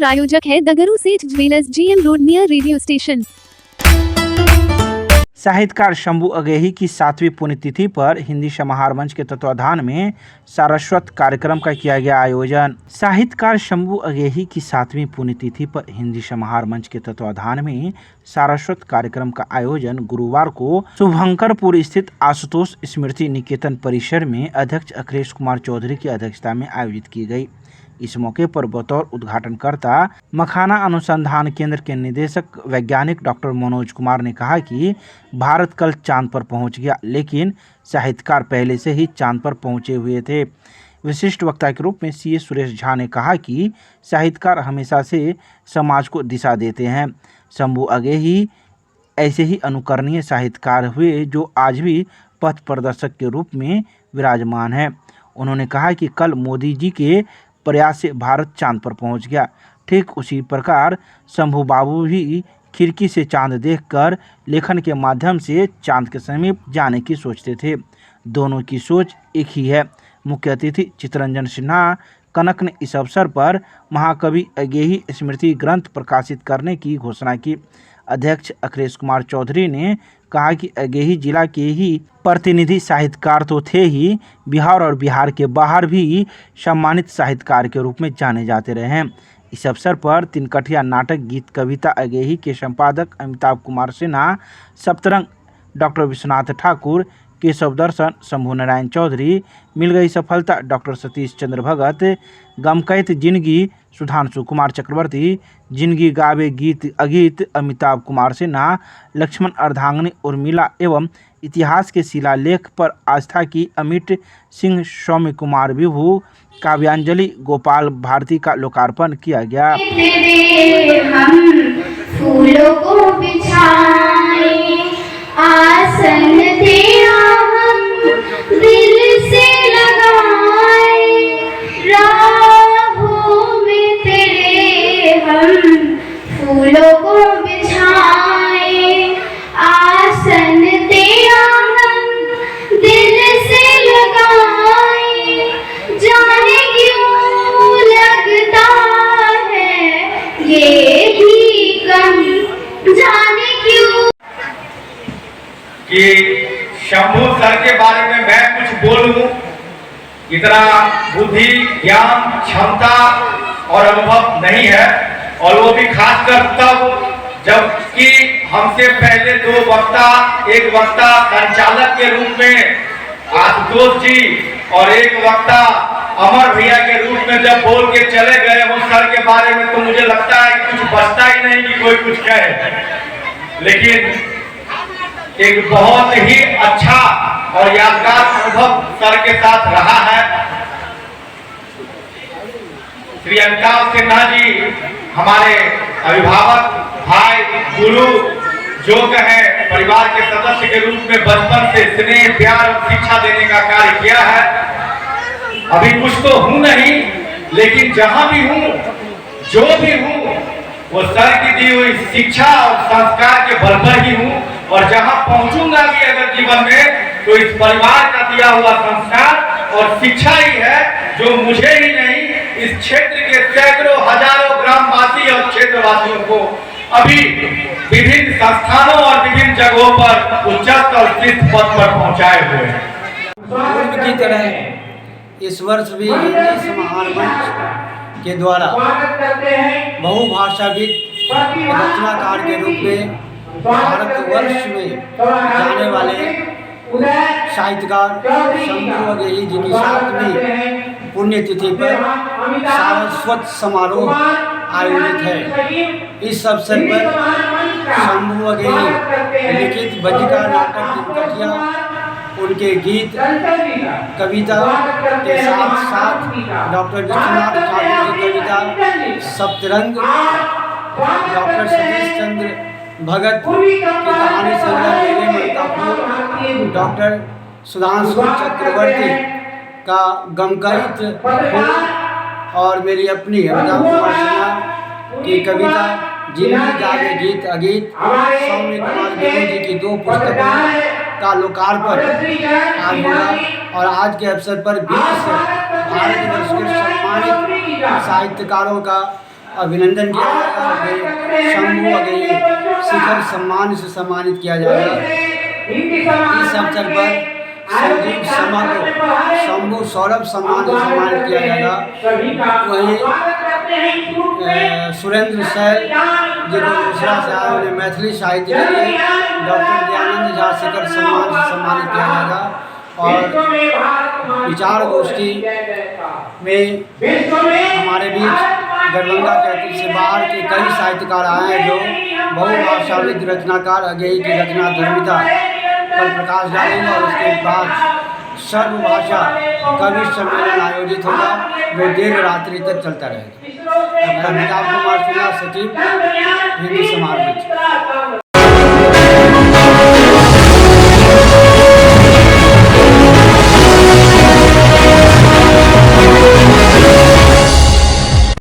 प्रायोजक है द गुरु सेठ jewellers, GM road, near radio station. साहित्यकार शंभू अगेही की 7वीं पुण्यतिथि पर हिंदी समाहार मंच के तत्वाधान में सारस्वत कार्यक्रम का किया गया आयोजन। साहित्यकार शंभू अगेही की 7वीं पुण्यतिथि पर हिंदी समाहार मंच के तत्वाधान में सारस्वत कार्यक्रम का आयोजन गुरुवार को शुभंकरपुर स्थित आशुतोष स्मृति निकेतन परिसर में अध्यक्ष अखिलेश कुमार चौधरी की अध्यक्षता में आयोजित की गई। इस मौके पर बतौर उद्घाटनकर्ता मखाना अनुसंधान केंद्र के निदेशक वैज्ञानिक डॉक्टर मनोज कुमार ने कहा कि भारत कल चांद पर पहुंच गया, लेकिन साहित्यकार पहले से ही चांद पर पहुंचे हुए थे। विशिष्ट वक्ता के रूप में CA सुरेश झा ने कहा कि साहित्यकार हमेशा से समाज को दिशा देते हैं। शंभू अगेही ऐसे ही अनुकरणीय साहित्यकार हुए जो आज भी पथ प्रदर्शक के रूप में विराजमान है। उन्होंने कहा कि कल मोदी जी के प्रयास से भारत चांद पर पहुंच गया, ठीक उसी प्रकार शंभू बाबू भी खिड़की से चांद देखकर लेखन के माध्यम से चांद के समीप जाने की सोचते थे। दोनों की सोच एक ही है। मुख्य अतिथि चित्तरंजन सिन्हा कनक ने इस अवसर पर महाकवि अगेही स्मृति ग्रंथ प्रकाशित करने की घोषणा की। अध्यक्ष अखिलेश कुमार चौधरी ने कहा कि अगेही जिला के ही प्रतिनिधि साहित्यकार तो थे ही, बिहार और बिहार के बाहर भी सम्मानित साहित्यकार के रूप में जाने जाते रहे हैं। इस अवसर पर तिनकठिया नाटक गीत कविता अगेही के संपादक अमिताभ कुमार सिन्हा, सप्तरंग डॉक्टर विश्वनाथ ठाकुर, केशव दर्शन शंभू नारायण चौधरी, मिल गई सफलता डॉक्टर सतीश चंद्र भगत, गमकैत जिंदगी सुधांशु कुमार चक्रवर्ती, जिंदगी गावे गीत अगीत अमिताभ कुमार सिन्हा, लक्ष्मण अर्धांगिनी उर्मिला एवं इतिहास के शिलालेख पर आस्था की अमिट सिंह, सौम्य कुमार विभू, काव्यांजलि गोपाल भारती का लोकार्पण किया गया। फूलों को बिछाए आसन तेरा हम दिल से लगाए, राहों में तेरे हम फूलों को बिछाए, आसन तेरा हम दिल से लगाए, जाने क्यों लगता है ये भी कम, जाने क्यों। कि शंभू सर के बारे में मैं कुछ बोलूं, इतना बुद्धि ज्ञान क्षमता और अनुभव नहीं है, और वो भी खासकर तब जबकि हमसे पहले दो वक्ता, एक वक्ता संचालक के रूप में आशुतोष जी और एक वक्ता अमर भैया के रूप में जब बोल के चले गए उस सर के बारे में, तो मुझे लगता है कि कुछ बचता ही नहीं कि कोई कुछ कहे। लेकिन एक बहुत ही अच्छा और यादगार अनुभव सर के साथ रहा है। श्री अमिताभ सिन्हा जी हमारे अभिभावक, भाई, गुरु, जो कहे परिवार के सदस्य के रूप में बचपन से स्नेह, प्यार और शिक्षा देने का कार्य किया है। अभी कुछ तो हूं नहीं, लेकिन जहां भी हूं, जो भी हूं, वो सर की दी हुई शिक्षा और संस्कार के बल पर ही हूं, और जहां पहुंचूंगा भी अगर जीवन में, तो इस परिवार का दिया हुआ संस्कार और शिक्षा ही है जो मुझे ही नहीं, इस क्षेत्र के सैकड़ों हजारों ग्रामवासी और क्षेत्रवासियों को अभी विभिन्न संस्थानों और विभिन्न जगहों पर उच्चस्थ और शीर्ष पद पर पहुंचाए हुए हैं। की तरह इस वर्ष भी हिंदी समाहार मंच के द्वारा बहुभाषाविद रचनाकार के रूप में भारतवर्ष में जाने वाले साहित्यकार शंभू अगेही जी की 7वीं पुण्यतिथि पर सारस्वत समारोह आयोजित है। इस अवसर पर शंभू अगेही लिखित बजिका नाटक तिनकठिया, उनके गीत कविता के साथ साथ डॉक्टर विश्वनाथ ठाकुर की कविता सप्तरंग, डॉक्टर सतीश चंद्र भगत की कहानी संग्रह मेरे मलकापुर, डॉक्टर सुधांशु चक्रवर्ती का गमकैत फूल, और मेरी अपनी अमिताभ कुमार सिन्हा की कविता जिंदगी गावे गीत अगीत, सौम्य कुमार विभू जी की 2 पुस्तकों का लोकार्पण आज होगा। और आज के अवसर पर 20 भारतवर्ष के सम्मानित साहित्यकारों का अभिनंदन किया जाएगा। वे शंभू अगेही शिखर सम्मान से सम्मानित किया जाएगा। इस अवसर पर संजीव शर्मा को शंभू सौरभ सम्मान से सम्मानित किया जाएगा। वहीं सुरेंद्र सैल जो दूसरा से आए उन्हें मैथिली साहित्य के लिए डॉक्टर दयानंद झा शिखर सम्मान से सम्मानित किया जाएगा। और विचार गोष्ठी में हमारे बीच दरभंगा कैथल से बाहर के कई साहित्यकार आए हैं जो बहुभाषाविद रचनाकार अगेही की रचना धर्मिता पर प्रकाश डालेंगे। और उसके बाद सर्वभाषा कवि सम्मेलन आयोजित होगा जो देर रात्रि तक चलता रहेगा। अमिताभ कुमार सिन्हा, सचिव, हिंदी समाज मंच।